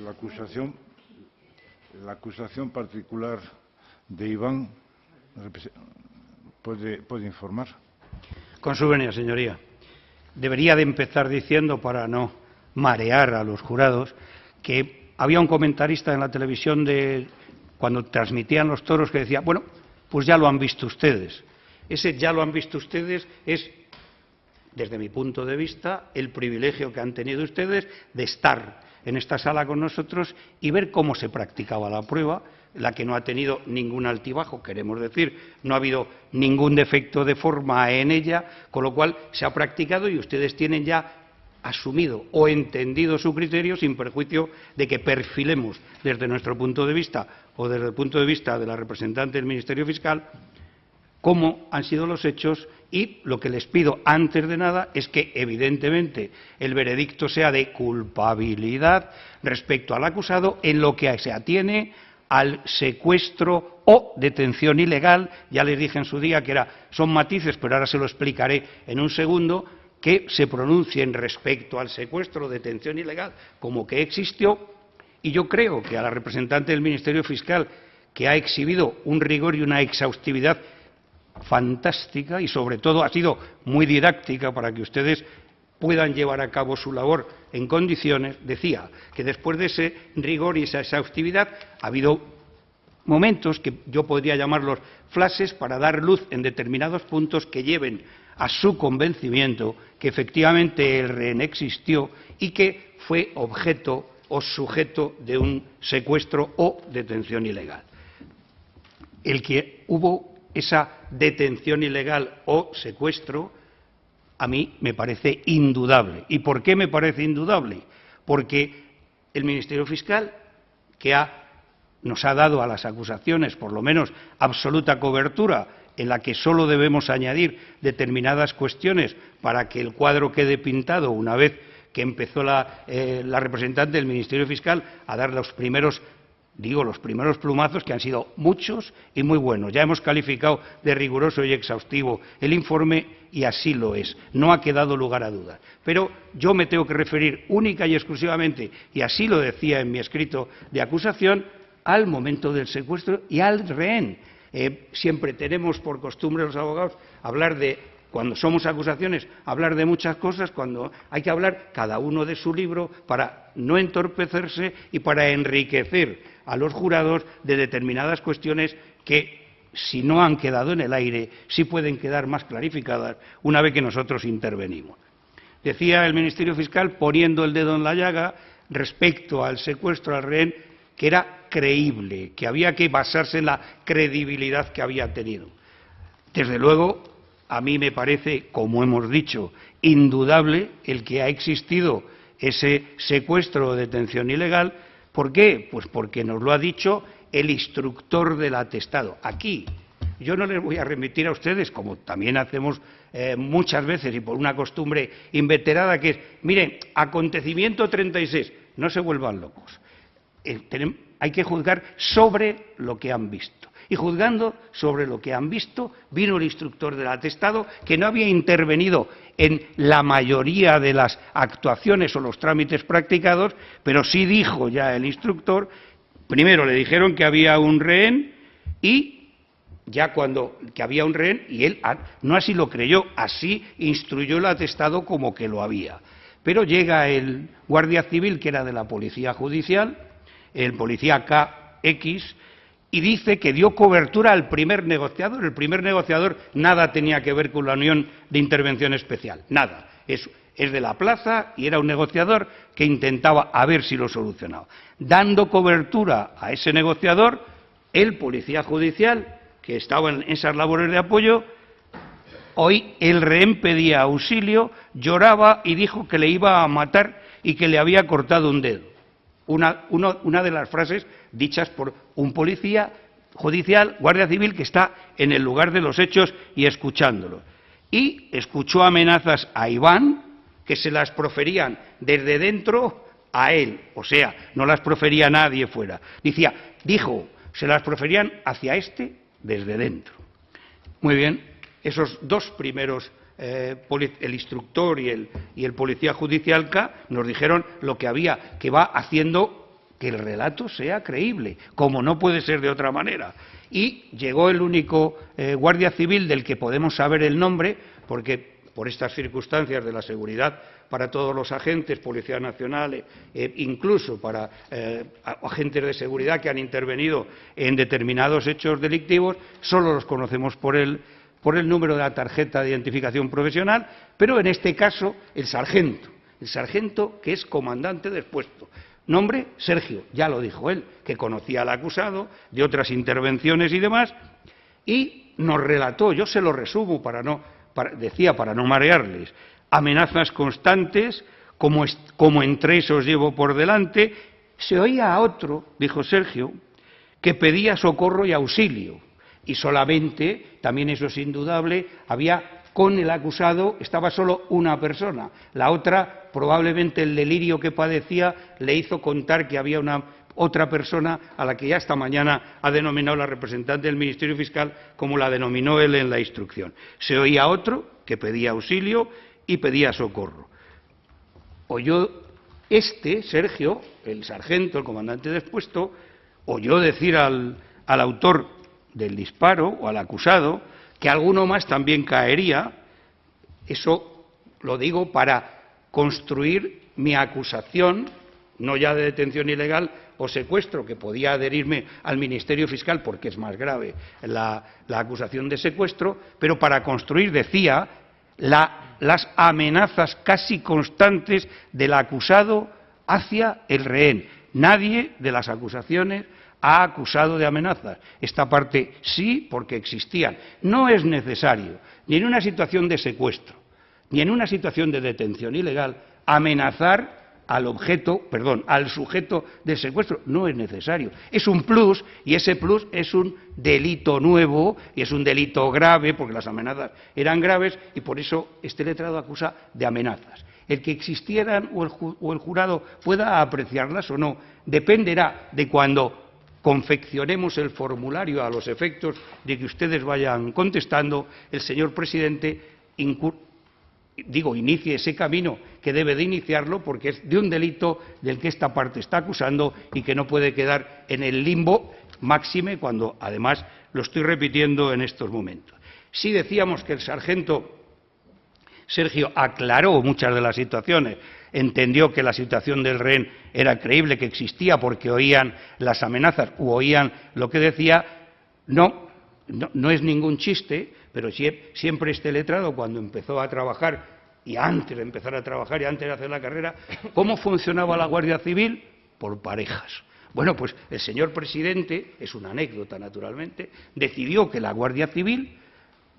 la acusación particular de Iván puede informar. Con su venia, señoría. Debería de empezar diciendo, para no marear a los jurados, que había un comentarista en la televisión cuando transmitían los toros que decía, bueno, pues ya lo han visto ustedes. Ese ya lo han visto ustedes es, desde mi punto de vista, el privilegio que han tenido ustedes de estar en esta sala con nosotros y ver cómo se practicaba la prueba, la que no ha tenido ningún altibajo, queremos decir, no ha habido ningún defecto de forma en ella, con lo cual se ha practicado y ustedes tienen ya asumido o entendido su criterio sin perjuicio de que perfilemos desde nuestro punto de vista o desde el punto de vista de la representante del Ministerio Fiscal cómo han sido los hechos y lo que les pido antes de nada es que evidentemente el veredicto sea de culpabilidad respecto al acusado en lo que se atiene al secuestro o detención ilegal. Ya les dije en su día que son matices, pero ahora se lo explicaré en un segundo, que se pronuncien respecto al secuestro o detención ilegal como que existió, y yo creo que a la representante del Ministerio Fiscal, que ha exhibido un rigor y una exhaustividad fantástica y sobre todo ha sido muy didáctica para que ustedes puedan llevar a cabo su labor en condiciones, decía que después de ese rigor y esa exhaustividad ha habido momentos que yo podría llamarlos flashes para dar luz en determinados puntos que lleven a su convencimiento que efectivamente el rehén existió y que fue objeto o sujeto de un secuestro o detención ilegal. El que hubo esa detención ilegal o secuestro a mí me parece indudable. ¿Y por qué me parece indudable? Porque el Ministerio Fiscal, que nos ha dado a las acusaciones, por lo menos, absoluta cobertura, en la que solo debemos añadir determinadas cuestiones para que el cuadro quede pintado una vez que empezó la representante del Ministerio Fiscal a dar los primeros plumazos, que han sido muchos y muy buenos. Ya hemos calificado de riguroso y exhaustivo el informe y así lo es. No ha quedado lugar a dudas. Pero yo me tengo que referir única y exclusivamente, y así lo decía en mi escrito de acusación, al momento del secuestro y al rehén. Siempre tenemos por costumbre los abogados hablar de, cuando somos acusaciones, hablar de muchas cosas, cuando hay que hablar cada uno de su libro para no entorpecerse y para enriquecer a los jurados de determinadas cuestiones que, si no han quedado en el aire, sí pueden quedar más clarificadas una vez que nosotros intervenimos. Decía el Ministerio Fiscal, poniendo el dedo en la llaga, respecto al secuestro al rehén, que era creíble, que había que basarse en la credibilidad que había tenido. Desde luego, a mí me parece, como hemos dicho, indudable el que ha existido ese secuestro o detención ilegal. ¿Por qué? Pues porque nos lo ha dicho el instructor del atestado. Aquí yo no les voy a remitir a ustedes, como también hacemos muchas veces y por una costumbre inveterada, que es, miren, acontecimiento 36, no se vuelvan locos. Hay que juzgar sobre lo que han visto. Y juzgando sobre lo que han visto, vino el instructor del atestado, que no había intervenido en la mayoría de las actuaciones o los trámites practicados, pero sí dijo ya el instructor, primero le dijeron que había un rehén y ya que había un rehén, y él no así lo creyó, así instruyó el atestado como que lo había. Pero llega el guardia civil, que era de la Policía Judicial, el policía KX, y dice que dio cobertura al primer negociador. El primer negociador nada tenía que ver con la Unión de Intervención Especial, nada. Es de la plaza y era un negociador que intentaba a ver si lo solucionaba. Dando cobertura a ese negociador, el policía judicial, que estaba en esas labores de apoyo, hoy el rehén pedía auxilio, lloraba y dijo que le iba a matar y que le había cortado un dedo. Una de las frases dichas por un policía judicial, guardia civil, que está en el lugar de los hechos y escuchándolo. Y escuchó amenazas a Iván, que se las proferían desde dentro a él, o sea, no las profería nadie fuera. Dijo, se las proferían hacia este desde dentro. Muy bien, esos dos primeros, el instructor y el policía judicial K, nos dijeron lo que había, que va haciendo que el relato sea creíble, como no puede ser de otra manera. Y llegó el único guardia civil del que podemos saber el nombre, porque por estas circunstancias de la seguridad para todos los agentes, Policía Nacional, incluso para agentes de seguridad que han intervenido en determinados hechos delictivos, solo los conocemos por el número de la tarjeta de identificación profesional, pero en este caso el sargento que es comandante del puesto. Nombre, Sergio, ya lo dijo él, que conocía al acusado, de otras intervenciones y demás, y nos relató, yo se lo resumo para no marearles, amenazas constantes, como entre esos llevo por delante. Se oía a otro, dijo Sergio, que pedía socorro y auxilio, y solamente, también eso es indudable, había con el acusado, estaba solo una persona, la otra, probablemente el delirio que padecía, le hizo contar que había otra persona a la que ya esta mañana ha denominado la representante del Ministerio Fiscal como la denominó él en la instrucción. Se oía otro que pedía auxilio y pedía socorro. Oyó Sergio, el sargento, el comandante del puesto, oyó decir al autor del disparo o al acusado que alguno más también caería. Eso lo digo para construir mi acusación, no ya de detención ilegal o secuestro, que podía adherirme al Ministerio Fiscal porque es más grave la acusación de secuestro, pero para construir, decía, las amenazas casi constantes del acusado hacia el rehén. Nadie de las acusaciones ha acusado de amenazas. Esta parte sí, porque existían. No es necesario, ni en una situación de secuestro, ni en una situación de detención ilegal, amenazar al sujeto del secuestro. No es necesario. Es un plus, y ese plus es un delito nuevo, y es un delito grave, porque las amenazas eran graves, y por eso este letrado acusa de amenazas. El que existieran o el jurado pueda apreciarlas o no, dependerá de cuando confeccionemos el formulario a los efectos de que ustedes vayan contestando, el señor presidente inicie ese camino que debe de iniciarlo, porque es de un delito del que esta parte está acusando y que no puede quedar en el limbo, máxime cuando además lo estoy repitiendo en estos momentos. Sí decíamos que el sargento Sergio aclaró muchas de las situaciones, entendió que la situación del rehén era creíble, que existía porque oían las amenazas u oían lo que decía. No es ningún chiste, pero siempre este letrado, cuando empezó a trabajar y antes de empezar a trabajar y antes de hacer la carrera, ¿cómo funcionaba la Guardia Civil? Por parejas. Bueno, pues el señor presidente, es una anécdota naturalmente, decidió que la Guardia Civil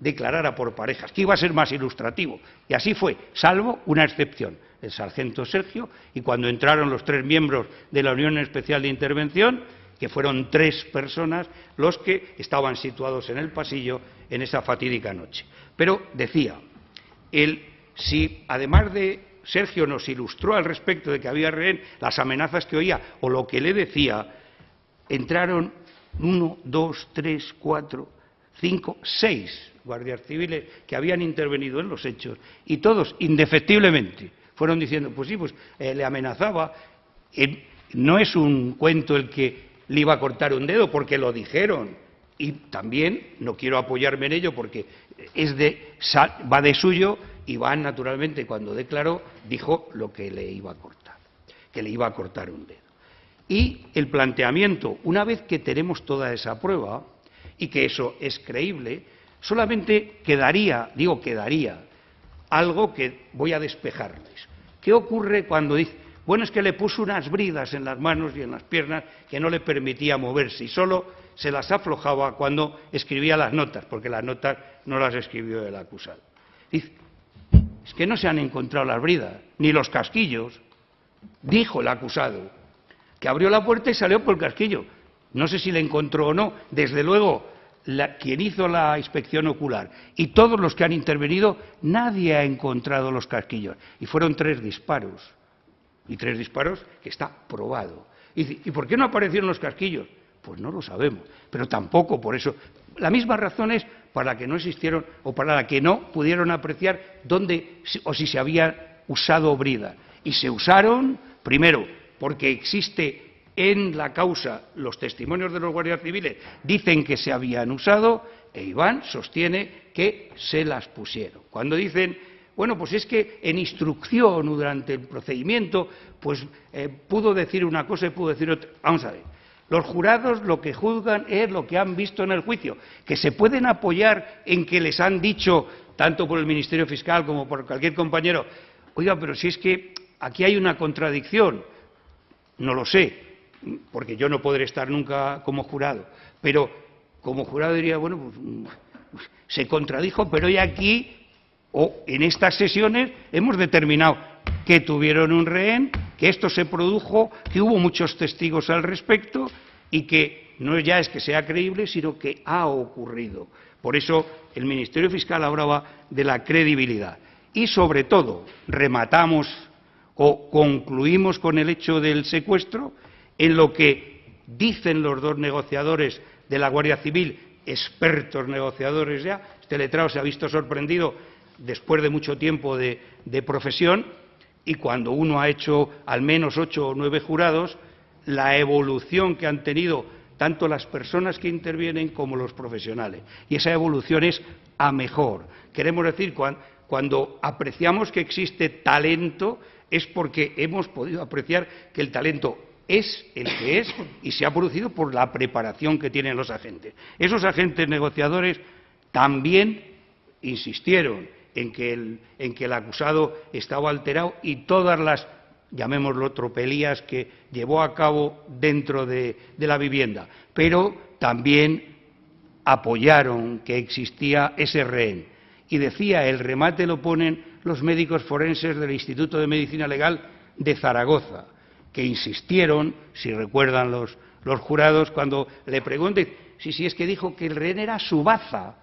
declarara por parejas, que iba a ser más ilustrativo, y así fue, salvo una excepción, el sargento Sergio, y cuando entraron los 3 miembros de la Unión Especial de Intervención, que fueron 3 personas los que estaban situados en el pasillo en esa fatídica noche. Pero decía, si además de Sergio nos ilustró al respecto de que había rehén, las amenazas que oía o lo que le decía, entraron 1, 2, 3, 4, 5, 6 guardias civiles que habían intervenido en los hechos, y todos indefectiblemente fueron diciendo, pues sí, le amenazaba. No es un cuento el que le iba a cortar un dedo, porque lo dijeron, y también no quiero apoyarme en ello porque va de suyo. Iván, naturalmente, cuando declaró, dijo lo que le iba a cortar, que le iba a cortar un dedo. Y el planteamiento, una vez que tenemos toda esa prueba y que eso es creíble, solamente quedaría algo que voy a despejarles. ¿Qué ocurre cuando dice, bueno, es que le puso unas bridas en las manos y en las piernas que no le permitía moverse y solo se las aflojaba cuando escribía las notas, porque las notas no las escribió el acusado? Dice, es que no se han encontrado las bridas, ni los casquillos. Dijo el acusado que abrió la puerta y salió por el casquillo. No sé si le encontró o no. Desde luego, quien hizo la inspección ocular y todos los que han intervenido, nadie ha encontrado los casquillos. Y fueron 3 disparos. Y 3 disparos que está probado. ¿Y por qué no aparecieron los casquillos? Pues no lo sabemos. Pero tampoco por eso. La misma razón es para la que no existieron o para la que no pudieron apreciar dónde o si se había usado brida. Y se usaron, primero, porque existe en la causa los testimonios de los guardias civiles dicen que se habían usado, e Iván sostiene que se las pusieron. Cuando dicen, bueno, pues es que en instrucción o durante el procedimiento, pues pudo decir una cosa y pudo decir otra. Vamos a ver, los jurados lo que juzgan es lo que han visto en el juicio, que se pueden apoyar en que les han dicho, tanto por el Ministerio Fiscal como por cualquier compañero, oiga, pero si es que aquí hay una contradicción, no lo sé, porque yo no podré estar nunca como jurado, pero como jurado diría, bueno, pues se contradijo, pero hoy aquí, o en estas sesiones, hemos determinado que tuvieron un rehén, que esto se produjo, que hubo muchos testigos al respecto y que no ya es que sea creíble, sino que ha ocurrido. Por eso el Ministerio Fiscal ahora va de la credibilidad. Y sobre todo, rematamos o concluimos con el hecho del secuestro en lo que dicen los dos negociadores de la Guardia Civil, expertos negociadores ya. Este letrado se ha visto sorprendido después de mucho tiempo de profesión, y cuando uno ha hecho al menos 8 o 9 jurados, la evolución que han tenido tanto las personas que intervienen como los profesionales. Y esa evolución es a mejor. Queremos decir, cuando apreciamos que existe talento, es porque hemos podido apreciar que el talento es el que es y se ha producido por la preparación que tienen los agentes. Esos agentes negociadores también insistieron en que el acusado estaba alterado y todas las, llamémoslo, tropelías que llevó a cabo dentro de la vivienda, pero también apoyaron que existía ese rehén. Y decía, el remate lo ponen los médicos forenses del Instituto de Medicina Legal de Zaragoza, que insistieron, si recuerdan los jurados, cuando le pregunten si es que dijo que el rehén era su baza.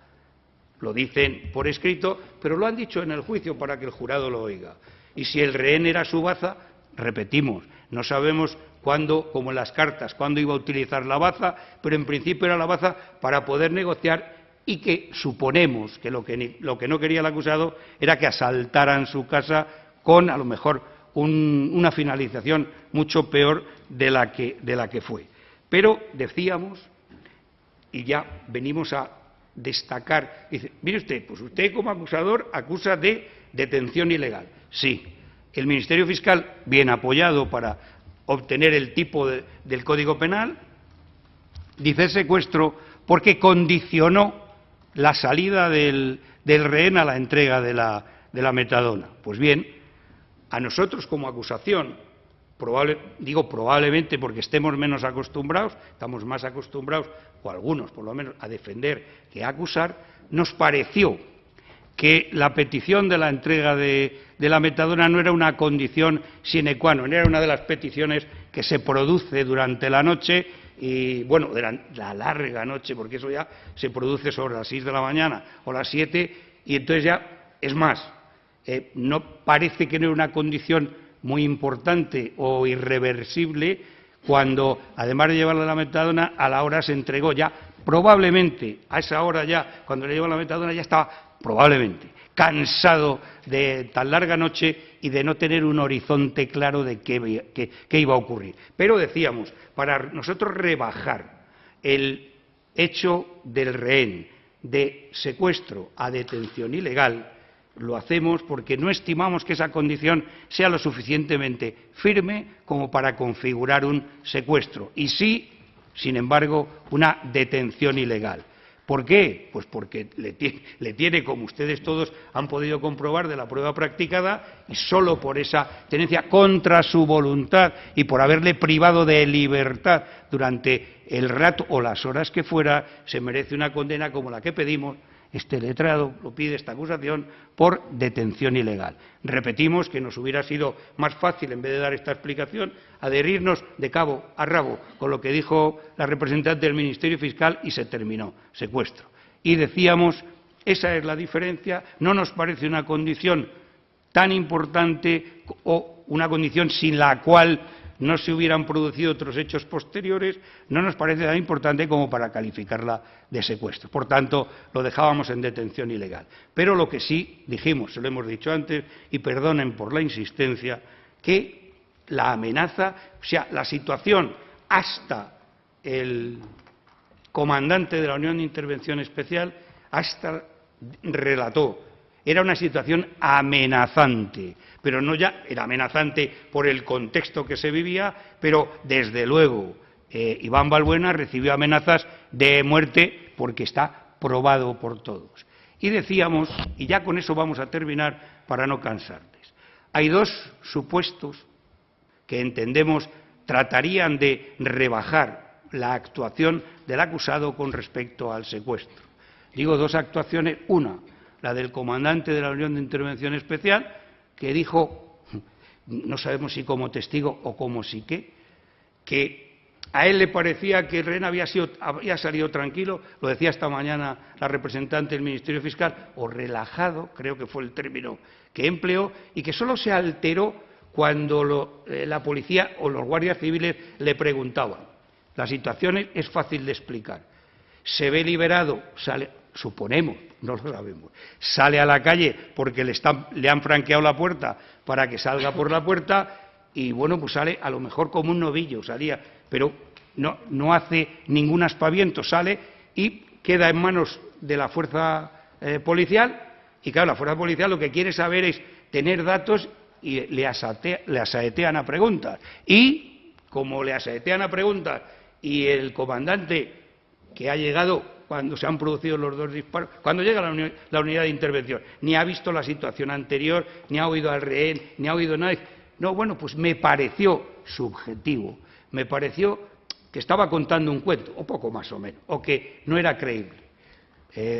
Lo dicen por escrito, pero lo han dicho en el juicio para que el jurado lo oiga. Y si el rehén era su baza, repetimos, no sabemos cuándo, como en las cartas, cuándo iba a utilizar la baza, pero en principio era la baza para poder negociar, y que suponemos que lo que no quería el acusado era que asaltaran su casa con, a lo mejor, una finalización mucho peor de la que fue. Pero decíamos, y ya venimos a destacar, dice, mire usted, pues usted como acusador acusa de detención ilegal. Sí, el Ministerio Fiscal, bien apoyado para obtener el tipo del Código Penal, dice secuestro porque condicionó la salida del rehén a la entrega de la metadona. Pues bien, a nosotros como acusación, digo probablemente porque estemos menos acostumbrados, estamos más acostumbrados, o algunos por lo menos, a defender que a acusar, nos pareció que la petición de la entrega de la metadona no era una condición sine qua non, era una de las peticiones que se produce durante la noche y, bueno, de la larga noche, porque eso ya se produce sobre las 6 de la mañana o las 7, y entonces ya, es más, no parece que no era una condición muy importante o irreversible cuando, además de llevarle la metadona, a la hora se entregó ya, probablemente, a esa hora ya, cuando le llevó la metadona, ya estaba, probablemente, cansado de tan larga noche y de no tener un horizonte claro de qué iba a ocurrir. Pero decíamos, para nosotros rebajar el hecho del rehén de secuestro a detención ilegal, lo hacemos porque no estimamos que esa condición sea lo suficientemente firme como para configurar un secuestro, y sí, sin embargo, una detención ilegal. ¿Por qué? Pues porque le tiene, como ustedes todos han podido comprobar de la prueba practicada, y solo por esa tenencia contra su voluntad y por haberle privado de libertad durante el rato o las horas que fuera, se merece una condena como la que pedimos. Este letrado lo pide, esta acusación, por detención ilegal. Repetimos que nos hubiera sido más fácil, en vez de dar esta explicación, adherirnos de cabo a rabo con lo que dijo la representante del Ministerio Fiscal y se terminó, secuestro. Y decíamos, esa es la diferencia, no nos parece una condición tan importante o una condición sin la cual no se hubieran producido otros hechos posteriores, no nos parece tan importante como para calificarla de secuestro. Por tanto, lo dejábamos en detención ilegal. Pero lo que sí dijimos, se lo hemos dicho antes, y perdonen por la insistencia, que la amenaza, o sea, la situación hasta el comandante de la Unión de Intervención Especial, hasta relató. Era una situación amenazante, pero no ya era amenazante por el contexto que se vivía, pero desde luego Iván Balbuena recibió amenazas de muerte porque está probado por todos. Y decíamos, y ya con eso vamos a terminar para no cansarles, hay dos supuestos que entendemos tratarían de rebajar la actuación del acusado con respecto al secuestro. Digo dos actuaciones, una, la del comandante de la Unión de Intervención Especial, que dijo, no sabemos si como testigo o como sí que a él le parecía que el rehén había salido tranquilo, lo decía esta mañana la representante del Ministerio Fiscal, o relajado, creo que fue el término que empleó, y que solo se alteró cuando la policía o los guardias civiles le preguntaban. La situación es fácil de explicar. Se ve liberado, sale, suponemos, no lo sabemos, sale a la calle porque le han franqueado la puerta para que salga por la puerta y, bueno, pues sale a lo mejor como un novillo, salía, pero no hace ningún aspaviento, sale y queda en manos de la fuerza policial y, claro, la fuerza policial lo que quiere saber es tener datos y le asaetean a preguntas. Y, como le asaetean a preguntas y el comandante que ha llegado cuando se han producido los dos disparos, cuando llega la unidad de intervención, ni ha visto la situación anterior, ni ha oído al rehén, ni ha oído nada. No, bueno, pues me pareció subjetivo, me pareció que estaba contando un cuento, o poco más o menos, o que no era creíble.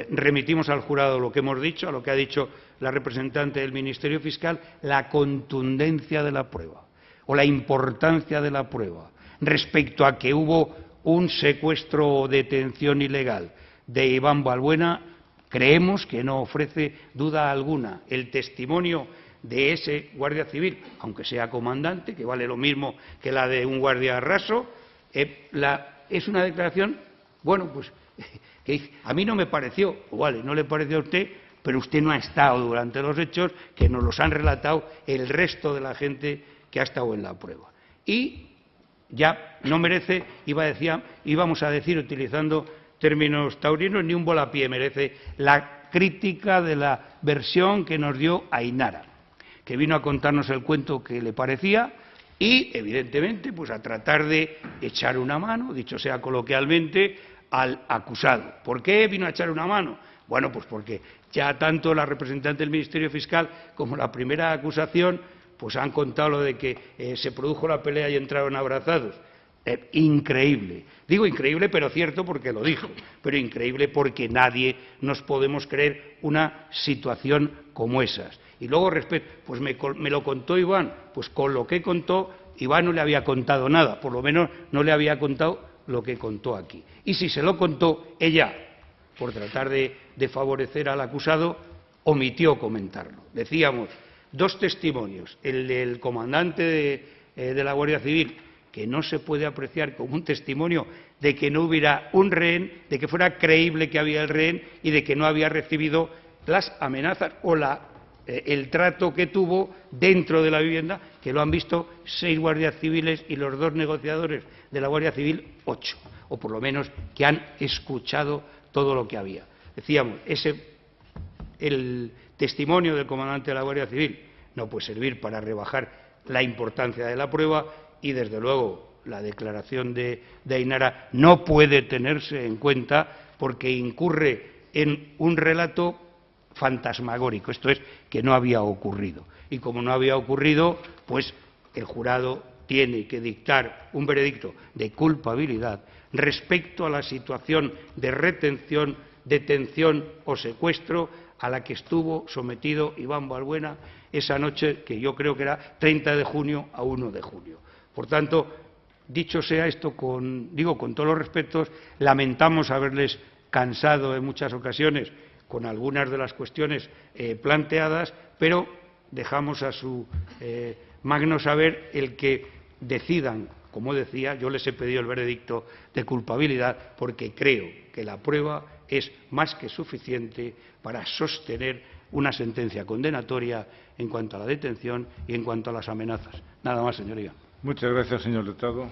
Remitimos al jurado lo que hemos dicho, a lo que ha dicho la representante del Ministerio Fiscal, la contundencia de la prueba, o la importancia de la prueba, respecto a que hubo un secuestro o detención ilegal de Iván Balbuena, creemos que no ofrece duda alguna. El testimonio de ese guardia civil, aunque sea comandante, que vale lo mismo que la de un guardia raso, es una declaración, bueno, pues que dice, a mí no me pareció, o vale, no le pareció a usted, pero usted no ha estado durante los hechos que nos los han relatado el resto de la gente que ha estado en la prueba. Y ya no merece, íbamos a decir, utilizando términos taurinos, ni un volapié, merece la crítica de la versión que nos dio Ainara, que vino a contarnos el cuento que le parecía y, evidentemente, pues a tratar de echar una mano, dicho sea coloquialmente, al acusado. ¿Por qué vino a echar una mano? Bueno, pues porque ya tanto la representante del Ministerio Fiscal como la primera acusación pues han contado lo de que se produjo la pelea y entraron abrazados. Increíble. Digo increíble, pero cierto porque lo dijo, pero increíble porque nadie nos podemos creer una situación como esas. Y luego, pues me lo contó Iván, pues con lo que contó, Iván no le había contado nada, por lo menos no le había contado lo que contó aquí. Y si se lo contó, ella, por tratar de favorecer al acusado, omitió comentarlo. Decíamos, dos testimonios, el del comandante de la Guardia Civil, que no se puede apreciar como un testimonio de que no hubiera un rehén, de que fuera creíble que había el rehén y de que no había recibido las amenazas o el trato que tuvo dentro de la vivienda, que lo han visto 6 guardias civiles y los 2 negociadores de la Guardia Civil 8, o por lo menos que han escuchado todo lo que había. Decíamos, el testimonio del comandante de la Guardia Civil no puede servir para rebajar la importancia de la prueba y, desde luego, la declaración de Ainara no puede tenerse en cuenta porque incurre en un relato fantasmagórico, esto es, que no había ocurrido. Y como no había ocurrido, pues el jurado tiene que dictar un veredicto de culpabilidad respecto a la situación de retención, detención o secuestro a la que estuvo sometido Iván Balbuena esa noche, que yo creo que era 30 de junio a 1 de julio. Por tanto, dicho sea esto, con todos los respetos, lamentamos haberles cansado en muchas ocasiones con algunas de las cuestiones planteadas, pero dejamos a su magno saber el que decidan. Como decía, yo les he pedido el veredicto de culpabilidad porque creo que la prueba es más que suficiente para sostener una sentencia condenatoria en cuanto a la detención y en cuanto a las amenazas. Nada más, señoría. Muchas gracias, señor letrado.